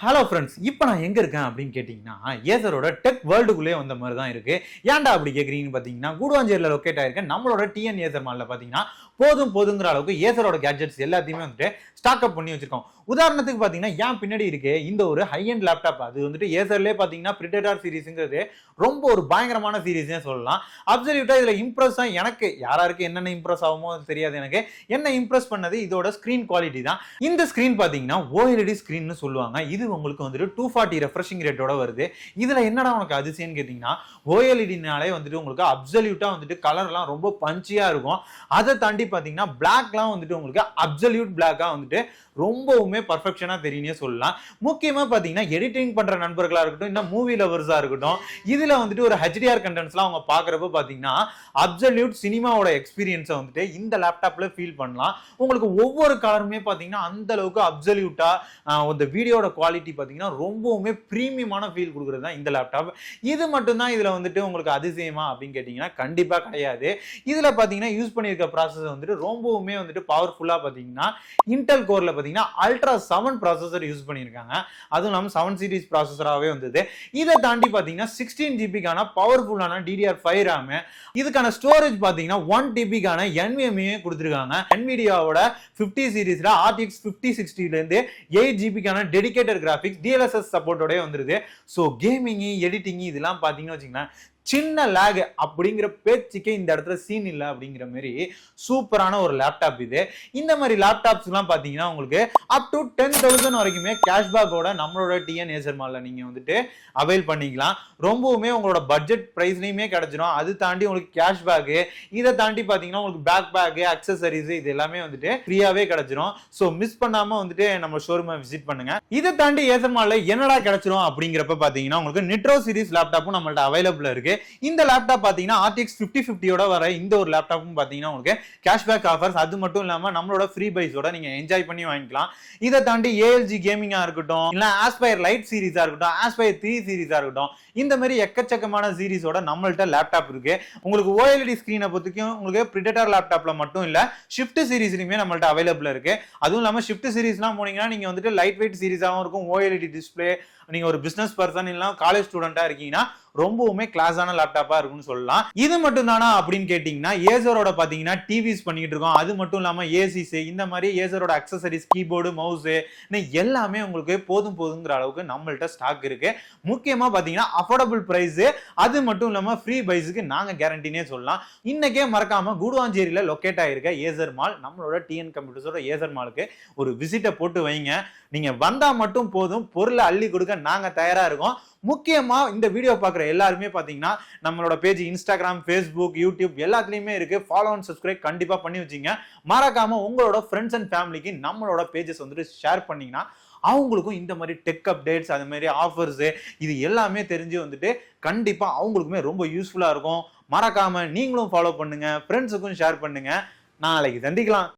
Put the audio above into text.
Hello friends, இப்போ நான் எங்கே இருக்கேன் அப்படின்னு கேட்டிங்கன்னா ஏசரோட டெக் வேர்ல்டுக்குள்ளே வந்த மாதிரி தான் இருக்குது. ஏன்டா அப்படி கேட்குறீங்கன்னு பார்த்தீங்கன்னா கூடுவாஞ்சேரியில் லொக்கேட் ஆயிருக்கேன் நம்மளோட டிஎன் ஏசர் மாலில் பார்த்தீங்கன்னா போதுங்கிற அளவுக்கு ஏசரோட கேட்ஜெட்ஸ் எல்லாத்தையுமே வந்துட்டு ஸ்டாக் அப் பண்ணி வச்சிருக்கோம். உதாரணத்துக்கு பார்த்தீங்கன்னா ஏன் பின்னாடி இருக்கு இந்த ஒரு ஹை அண்ட் லேப்டாப். அது வந்துட்டு ஏசர்லேயே பார்த்தீங்கன்னா பிரிடேட்டர் சீரிஸுங்கிறது ரொம்ப ஒரு பயங்கரமான சீரீஸ்னே சொல்லலாம். அப்சல்யூட்டாக இதில் இம்ப்ரெஸ்ஸாக எனக்கு யாராருக்கு என்னென்ன இம்ப்ரெஸ் ஆகுமோ அது தெரியாது. எனக்கு என்ன இம்ப்ரெஸ் பண்ணது இதோட ஸ்க்ரீன் குவாலிட்டி தான். இந்த ஸ்க்ரீன் பார்த்தீங்கன்னா ஓஎல்இடி ஸ்க்ரீன்னு சொல்லுவாங்க. இது உங்களுக்கு வந்துட்டு 240 ரெஃப்ரெஷிங் ரேட்டோட வருது. இதுல என்னடா உனக்கு அதிசயம்னு கேட்டீங்கன்னா ஓஎல்இடினாலே வந்துட்டு உங்களுக்கு அப்சல்யூட்டா வந்துட்டு கலர்லாம் ரொம்ப பஞ்சியா இருக்கும். அதை தாண்டி பாத்தீங்கன்னா பிளாக்லாம் வந்துட்டு உங்களுக்கு அப்சல்யூட் பிளாக்கா வந்துட்டு ரொம்பவுமே பர்ஃபெக்ஷனா தெரியும்னே சொல்லலாம். முக்கியமா பாத்தீங்கன்னா எடிட்டிங் பண்ற நண்பர்களா இருக்கட்டும், இன்னும் மூவி லவர்ஸா இருக்கட்டும், இதுல வந்துட்டு ஒரு ஹெச்டிஆர் கண்டென்ட்ஸ்லாம் அவங்க பாக்குறப்ப பாத்தீங்கன்னா அப்சல்யூட் சினிமாவோட எக்ஸ்பீரியன்ஸை வந்துட்டு இந்த லேப்டாப்ல ஃபீல் பண்ணலாம். உங்களுக்கு ஒவ்வொரு கலருமே பாத்தீங்கன்னா அந்த அளவுக்கு அப்சல்யூட்டா இந்த வீடியோட குவாலிட்டி பாத்தீங்கன்னா ரொம்பவுமே பிரீமியமான ஃபீல் கொடுக்குறது தான் இந்த லேப்டாப். இது மட்டும் தான் இதுல வந்துட்டு உங்களுக்கு அதிசயமா அப்படின்னு கேட்டீங்கன்னா கண்டிப்பா கிடையாது. இதுல பாத்தீங்கன்னா யூஸ் பண்ணியிருக்க ப்ராசஸர் வந்துட்டு ரொம்பவுமே வந்துட்டு பவர்ஃபுல்லா பாத்தீங்கன்னா இன்டெல் கோர்ல பாத்தீங்கன்னா அல்ட்ரா 7 ப்ராசஸர் யூஸ் பண்ணியிருக்காங்க. அதுவும் இல்லாம 7 சீரிஸ் ப்ராசஸராகவே வந்தது. இதை தாண்டி பாத்தீங்கன்னா 16 ஜிபிக்கான பவர்ஃபுல்லான DDR5 RAM, இதுக்கான ஸ்டோரேஜ் பாத்தீங்கன்னா 1 TBக்கான NVMe கொடுத்திருக்காங்க. NVIDIAவோட 50 சீரிஸ்ல RTX 5060ல இருந்து 8 ஜிபிக்கான டெடிகேட்டட் கிராபிக்ஸ் DLSS சப்போர்ட்டோட வந்துருது. ஸோ கேமிங், எடிட்டிங் இதெல்லாம் பாத்தீங்கன்னா வச்சுங்களேன் சின்ன லேக் அப்படிங்கிற பேச்சுக்கே இந்த இடத்துல சீன் இல்லை அப்படிங்கிற மாதிரி சூப்பரான ஒரு லேப்டாப் இது. இந்த மாதிரி லேப்டாப்ஸ் எல்லாம் பாத்தீங்கன்னா உங்களுக்கு அப் டு 10,000 வரைக்குமே கேஷ்பேக்கோட நம்மளோட டிஎன் ஏசர் மால்ல நீங்க வந்துட்டு அவைல் பண்ணிக்கலாம். ரொம்பவுமே உங்களோட பட்ஜெட் பிரைஸ்லயுமே கிடைச்சிடும். அது தாண்டி உங்களுக்கு கேஷ்பேக், இதை தாண்டி பாத்தீங்கன்னா உங்களுக்கு பேக் பேக், அக்சசரிஸ் இது எல்லாமே வந்துட்டு ஃப்ரீயாவே கிடைச்சிடும். ஸோ மிஸ் பண்ணாம வந்துட்டு நம்ம ஷோரூமை விசிட் பண்ணுங்க. இதை தாண்டி ஏசர் மால்ல என்னடா கிடைச்சிடும் அப்படிங்கிறப்ப பாத்தீங்கன்னா உங்களுக்கு நிட்ரோ சீரிஸ் லேப்டாப்பும் நம்மள்ட்ட அவைலபிளா இருக்கு. இந்த லேப்டாப் பாத்தீங்கன்னா RTX 5050யோட வர இந்த ஒரு லேப்டாப்பும் பாத்தீங்கன்னா உங்களுக்கு கேஷ்பேக் ஆஃபர்ஸ், அது மட்டும் இல்லாம நம்மளோட ஃப்ரீ பைஸோட நீங்க என்ஜாய் பண்ணி வாங்கிக்கலாம். இதை தாண்டி ALG கேமிங்கா இருக்கட்டும், இல்ல ஆஸ்பயர் லைட் சீரிஸா இருக்கட்டும், ஆஸ்பயர் 3 சீரிஸா இருக்கட்டும், இந்த மாதிரி எக்கச்சக்கமான சீரிஸோட நம்மள்ட்ட லேப்டாப் இருக்கு. உங்களுக்கு OLED ஸ்கிரீனை பொறுத்தவரைக்கும் உங்களுக்கு பிரிடேட்டர் லேப்டாப்ல மட்டும் இல்ல ஷிஃப்ட் சீரிஸ்லயுமே நம்மள்ட்ட அவைலபிள் இருக்கு. அதுவும் இல்லாம ஷிஃப்ட் சீரிஸ்லாம் போனீங்கன்னா நீங்க வந்துட்டு லைட் வெயிட் சீரிஸாவும் இருக்கும், OLED டிஸ்பிளே, நீங்க ஒரு பிசினஸ் பர்சன் இல்ல காலேஜ் ஸ்டூடெண்டா இருக்கீங்கன்னா ரொம்பவுமே கிளாஸான லேப்டாப்பா இருக்கும்னு சொல்லலாம். இது மட்டும் தானா அப்படின்னு கேட்டீங்கன்னா ஏசரோட பாத்தீங்கன்னா டிவிஸ் பண்ணிட்டு இருக்கோம். அது மட்டும் இல்லாம ஏசிஸ், இந்த மாதிரி ஏசரோட அக்சசரிஸ், கீபோர்டு, மவுஸ் எல்லாமே உங்களுக்கு போதுங்கிற அளவுக்கு நம்மள்ட்ட ஸ்டாக் இருக்கு. முக்கியமா பாத்தீங்கன்னா அஃபோர்டபுள் பிரைஸ், அது மட்டும் இல்லாம ஃப்ரீ பைஸ்க்கு நாங்க கேரண்டினே சொல்லலாம். இன்னைக்கே மறக்காம கூடுவாஞ்சேரியில லொக்கேட் ஆயிருக்க ஏசர் மால், நம்மளோட டிஎன் கம்ப்யூட்டர்ஸோட ஏசர் மாலுக்கு ஒரு விசிட்டை போட்டு வைங்க. நீங்க வந்தா மட்டும் போதும், பொருளை அள்ளி கொடுக்க நாங்க தயாரா இருக்கோம். முக்கியமா இந்த வீடியோ பாக்குற எல்லாருமே பாத்தீங்கன்னா நம்மளோட பேஜ் இன்ஸ்டாகிராம், ஃபேஸ்புக், யூடியூப் எல்லாத்துலயுமே இருக்கு. ஃபாலோ அண்ட் சப்ஸ்கிரைப் கண்டிப்பா பண்ணி வச்சுங்க. மறக்காம உங்களோட ஃப்ரெண்ட்ஸ் அண்ட் ஃபேமிலிக்கு நம்மளோட பேஜஸ் வந்துட்டு ஷேர் பண்ணீங்கன்னா அவங்களுக்கும் இந்த மாதிரி டெக் அப்டேட்ஸ், அது மாதிரி ஆஃபர்ஸ் இது எல்லாமே தெரிஞ்சு வந்துட்டு கண்டிப்பா அவங்களுக்குமே ரொம்ப யூஸ்ஃபுல்லா இருக்கும். மறக்காம நீங்களும் ஃபாலோ பண்ணுங்க, ஃப்ரெண்ட்ஸுக்கும் ஷேர் பண்ணுங்க. நாளைக்கு சந்திக்கலாம்.